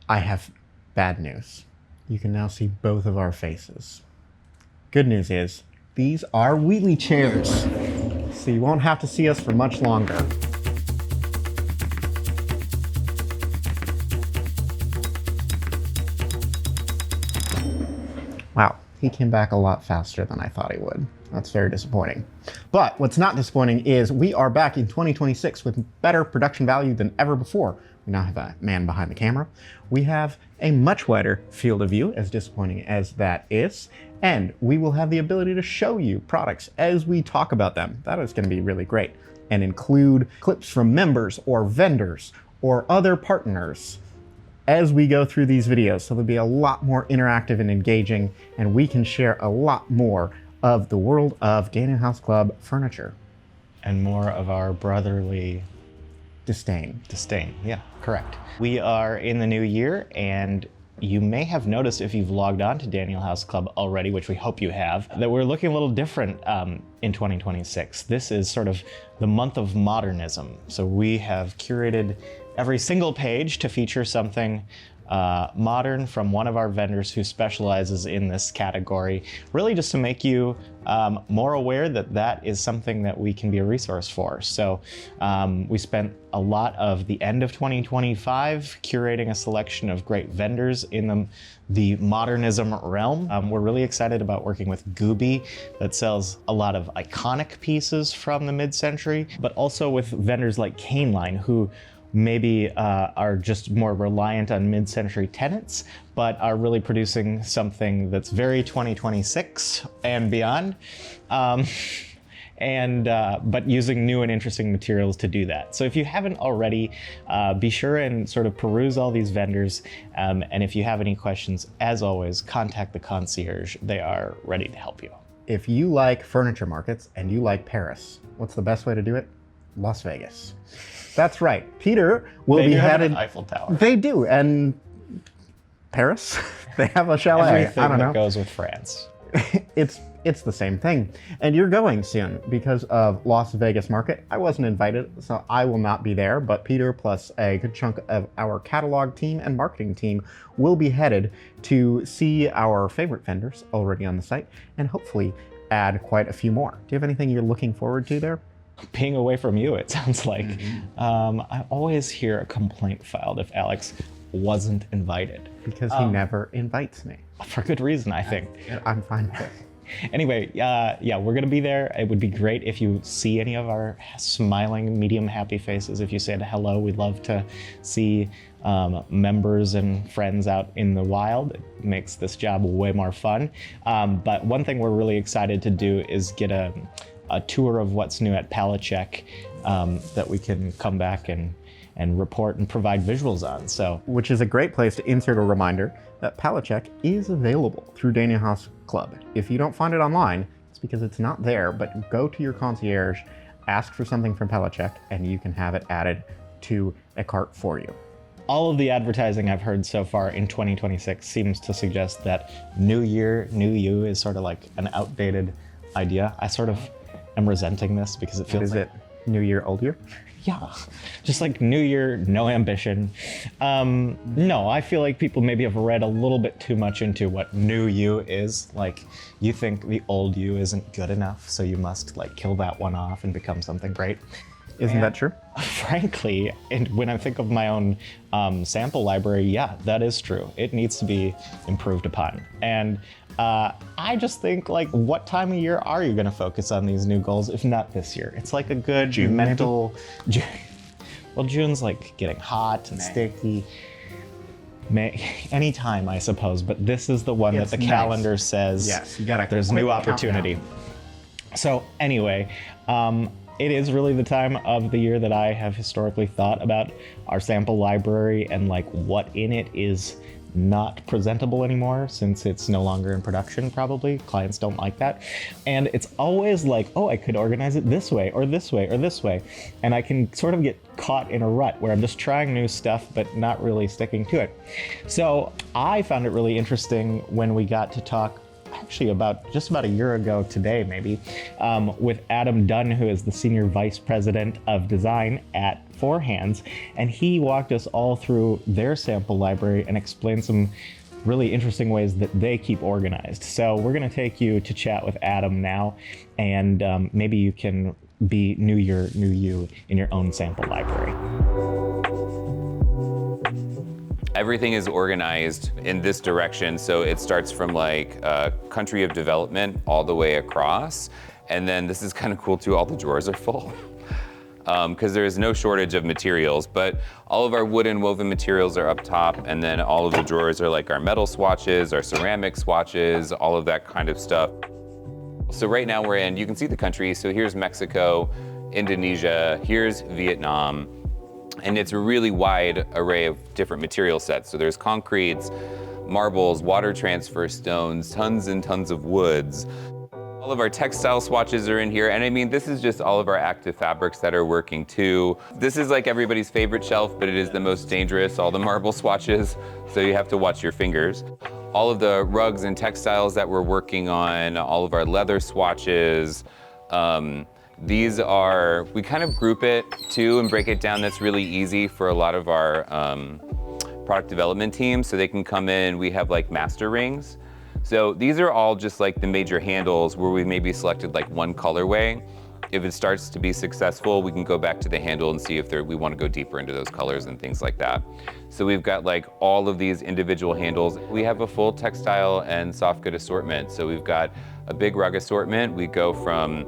I have bad news. You can now see both of our faces. Good news is, these are wheelie chairs, so you won't have to see us for much longer. Wow, he came back a lot faster than I thought he would. That's very disappointing. But what's not disappointing is we are back in 2026 with better production value than ever before. We now have a man behind the camera. We have a much wider field of view, as disappointing as that is. And we will have the ability to show you products as we talk about them. That is going to be really great. And include clips from members or vendors or other partners as we go through these videos. So they'll be a lot more interactive and engaging, and we can share a lot more of the world of Daniel House Club furniture. And more of our brotherly disdain. Yeah, correct. We are in the new year, and you may have noticed if you've logged on to Daniel House Club already, which we hope you have, that we're looking a little different in 2026. This is sort of the month of modernism. So we have curated every single page to feature something modern from one of our vendors who specializes in this category, really just to make you more aware that that is something that we can be a resource for. So we spent a lot of the end of 2025 curating a selection of great vendors in the modernism realm. We're really excited about working with Gubi, that sells a lot of iconic pieces from the mid-century, but also with vendors like Caneline, who maybe are just more reliant on mid-century tenants, but are really producing something that's very 2026 and beyond, but using new and interesting materials to do that. So if you haven't already, be sure and sort of peruse all these vendors, and if you have any questions, as always, contact the concierge. They are ready to help you. If you like furniture markets and you like Paris, what's the best way to do it? Las Vegas. That's right. Peter will be headed. An Eiffel Tower. They do, and Paris. They have a chalet. Everything I don't know. that goes with France. It's the same thing. And you're going soon because of Las Vegas Market. I wasn't invited, so I will not be there. But Peter plus a good chunk of our catalog team and marketing team will be headed to see our favorite vendors already on the site, and hopefully add quite a few more. Do you have anything you're looking forward to there? Being away from you, it sounds like. I always hear a complaint filed if Alex wasn't invited. Because he never invites me. For good reason, I think. I'm fine with it. Anyway, yeah, we're gonna be there. It would be great if you see any of our smiling, medium happy faces. If you said hello, we'd love to see members and friends out in the wild. It makes this job way more fun. But one thing we're really excited to do is get a tour of what's new at Pallet Check that we can come back and report and provide visuals on. So, which is a great place to insert a reminder that Pallet Check is available through Daniel House Club. If you don't find it online, it's because it's not there, but go to your concierge, ask for something from Pallet Check, and you can have it added to a cart for you. All of the advertising I've heard so far in 2026 seems to suggest that New Year, New You is sort of like an outdated idea. I sort of am resenting this because it feels Is it New Year, Old Year? Yeah, just like New Year, no ambition. No, I feel like people maybe have read a little bit too much into what New You is. Like, you think the old you isn't good enough, so you must like kill that one off and become something great. Isn't that true? Frankly, and when I think of my own sample library, yeah, that is true. It needs to be improved upon. And I just think, like, what time of year are you going to focus on these new goals, if not this year? It's like a good June, mental... Well, June's like getting hot and sticky. Anytime, I suppose, but this is the one that the calendar says yes, you gotta there's new opportunity. So anyway, it is really the time of the year that I have historically thought about our sample library and like what in it is not presentable anymore, since it's no longer in production. Probably clients don't like that, and it's always like, oh, I could organize it this way or this way or this way, and I can sort of get caught in a rut where I'm just trying new stuff but not really sticking to it. So I found it really interesting when we got to talk actually just about a year ago today, maybe, with Adam Dunn, who is the Senior Vice President of Design at Four Hands, and he walked us all through their sample library and explained some really interesting ways that they keep organized. So we're gonna take you to chat with Adam now, and maybe you can be new you in your own sample library. Everything is organized in this direction, so it starts from like country of development all the way across. And then this is kind of cool too, all the drawers are full. Because there is no shortage of materials, but all of our wood and woven materials are up top, and then all of the drawers are like our metal swatches, our ceramic swatches, all of that kind of stuff. So right now we're in, you can see the country, so here's Mexico, Indonesia, here's Vietnam, and it's a really wide array of different material sets. So there's concretes, marbles, water transfer stones, tons and tons of woods. All of our textile swatches are in here, and I mean, this is just all of our active fabrics that are working too. This is like everybody's favorite shelf, but it is the most dangerous, all the marble swatches, so you have to watch your fingers. All of the rugs and textiles that we're working on, all of our leather swatches, these are, we kind of group it too and break it down. That's really easy for a lot of our product development teams, so they can come in, we have like master rings. So these are all just like the major handles where we maybe selected like one colorway. If it starts to be successful, we can go back to the handle and see if we want to go deeper into those colors and things like that. So we've got like all of these individual handles. We have a full textile and soft good assortment. So we've got a big rug assortment. We go from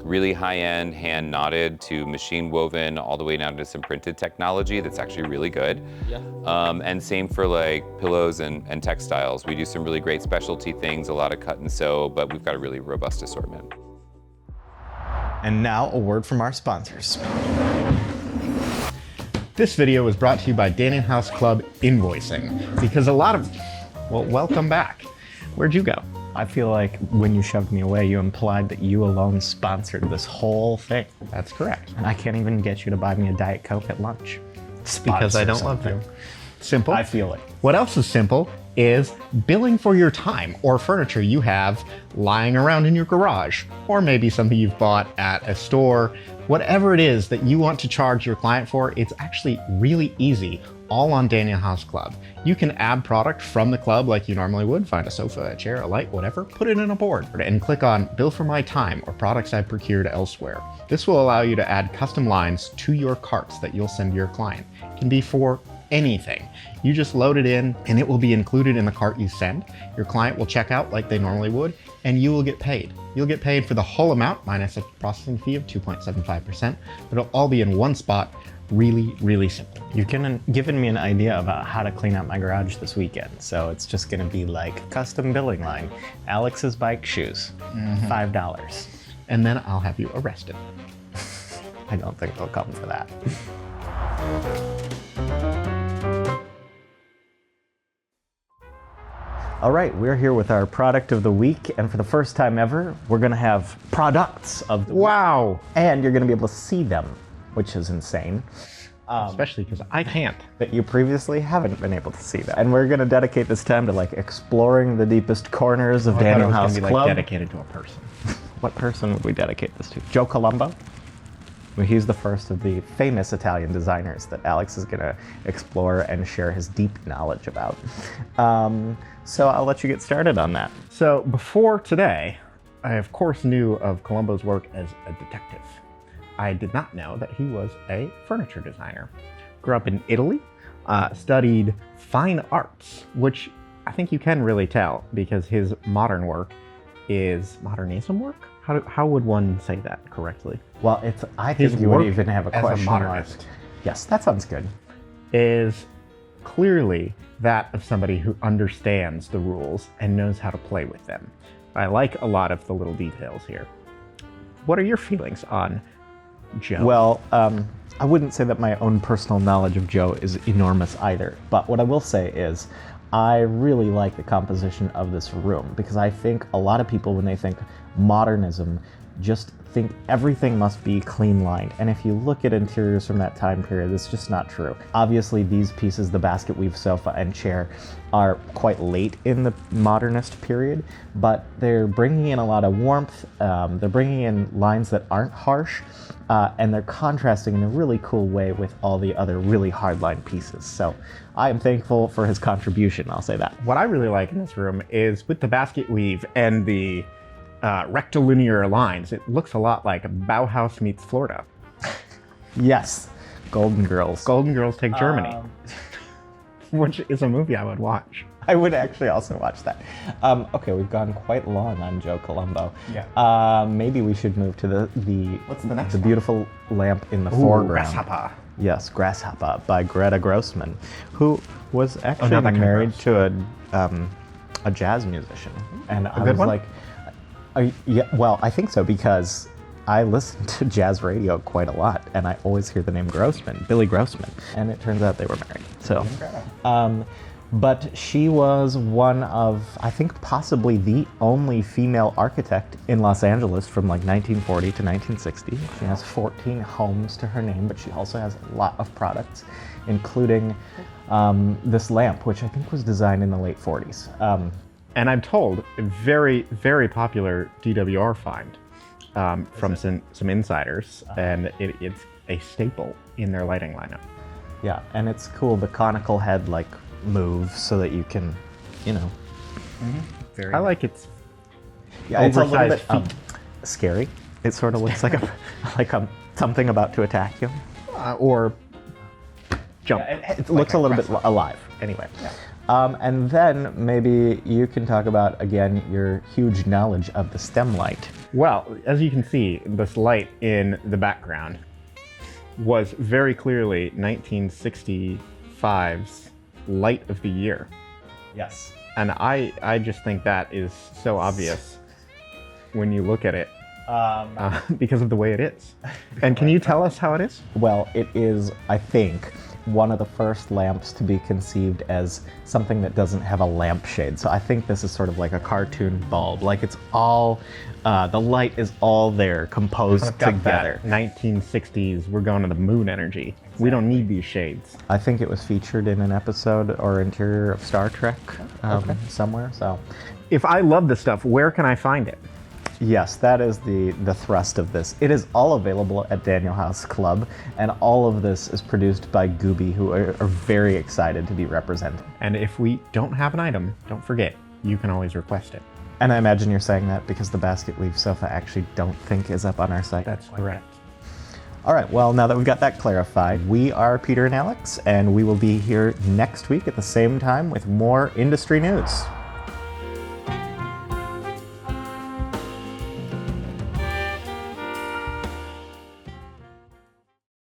really high-end hand knotted to machine woven all the way down to some printed technology that's actually really good. Yeah. And same for like pillows and textiles. We do some really great specialty things, a lot of cut and sew, but we've got a really robust assortment. And now a word from our sponsors. This video was brought to you by Daniel House Club Invoicing, because a lot of, well, welcome back. Where'd you go? I feel like when you shoved me away, you implied that you alone sponsored this whole thing. That's correct. And I can't even get you to buy me a Diet Coke at lunch. Because I don't love you. Simple. I feel it. What else is simple is billing for your time or furniture you have lying around in your garage, or maybe something you've bought at a store. Whatever it is that you want to charge your client for, it's actually really easy, all on Daniel House Club. You can add product from the club like you normally would, find a sofa, a chair, a light, whatever, put it in a board, and click on Bill for My Time or products I've procured elsewhere. This will allow you to add custom lines to your carts that you'll send to your client. It can be for anything. You just load it in and it will be included in the cart you send. Your client will check out like they normally would, and you will get paid. You'll get paid for the whole amount minus a processing fee of 2.75%, but it'll all be in one spot. Really, really simple. You've given me an idea about how to clean out my garage this weekend. So it's just gonna be like custom billing line. Alex's bike shoes, $5. And then I'll have you arrested. I don't think they'll come for that. All right, we're here with our product of the week, and for the first time ever, we're gonna have products of the week. Wow! And you're gonna be able to see them, which is insane. Especially because I can't. That you previously haven't been able to see that. And we're gonna dedicate this time to like exploring the deepest corners of Daniel House Club. Like dedicated to a person. What person would we dedicate this to? Joe Colombo? Well, he's the first of the famous Italian designers that Alex is gonna explore and share his deep knowledge about. So I'll let you get started on that. So before today, I of course knew of Colombo's work as a detective. I did not know that he was a furniture designer. Grew up in Italy, studied fine arts, which I think you can really tell because his modern work is modernism work? How would one say that correctly? Well, I think you would even have a question as a modernist. Yes, that sounds good. Is clearly that of somebody who understands the rules and knows how to play with them. I like a lot of the little details here. What are your feelings on Joe? Well, I wouldn't say that my own personal knowledge of Joe is enormous either, but what I will say is I really like the composition of this room because I think a lot of people, when they think modernism, just think everything must be clean lined. And if you look at interiors from that time period, it's just not true. Obviously, these pieces, the basket weave sofa and chair, are quite late in the modernist period, but they're bringing in a lot of warmth. They're bringing in lines that aren't harsh, and they're contrasting in a really cool way with all the other really hardline pieces. So I am thankful for his contribution, I'll say that. What I really like in this room is with the basket weave and the rectilinear lines, it looks a lot like Bauhaus meets Florida. Yes, Golden Girls. Golden Girls Take Germany, which is a movie I would watch. I would actually also watch that. Okay, we've gone quite long on Joe Colombo. Yeah. Maybe we should move to the What's the next the one? beautiful lamp in the foreground. Gräshoppa. Yes, Gräshoppa by Greta Grossman, who was actually not that kind of married gross. to a jazz musician. And I good was one? like, yeah, well, I think so, because I listen to jazz radio quite a lot, and I always hear the name Grossman, Billy Grossman, and it turns out they were married. So, but she was one of, I think, possibly the only female architect in Los Angeles from like 1940 to 1960. She has 14 homes to her name, but she also has a lot of products, including this lamp, which I think was designed in the late 40s. And I'm told a very, very popular DWR find from some insiders, and it's a staple in their lighting lineup. Yeah, and it's cool. The conical head like moves so that you can, you know. I like its Yeah, it's a little oversized bit feet. scary. It sort of looks like a something about to attack you. Or jump. It looks a little bit alive. Anyway. And then maybe you can talk about, again, your huge knowledge of the Stemlite. Well, as you can see, this light in the background was very clearly 1965's light of the year. Yes. And I just think that is so obvious when you look at it because of the way it is. And can you tell us how it is? Well, it is, I think, one of the first lamps to be conceived as something that doesn't have a lampshade. So I think this is sort of like a cartoon bulb. Like it's all, the light is all there, composed together. 1960s, we're going to the moon energy. We don't need these shades. I think it was featured in an episode or interior of Star Trek somewhere. So If I love this stuff, where can I find it? yes, that is the thrust of this. It is all available at Daniel House Club, and all of this is produced by Gubi, who are very excited to be represented. And if we don't have an item, don't forget, you can always request it. And I imagine you're saying that because the basket weave sofa I actually don't think is up on our site. That's correct. All right, well, now that we've got that clarified, we are Peter and Alex, and we will be here next week at the same time with more industry news.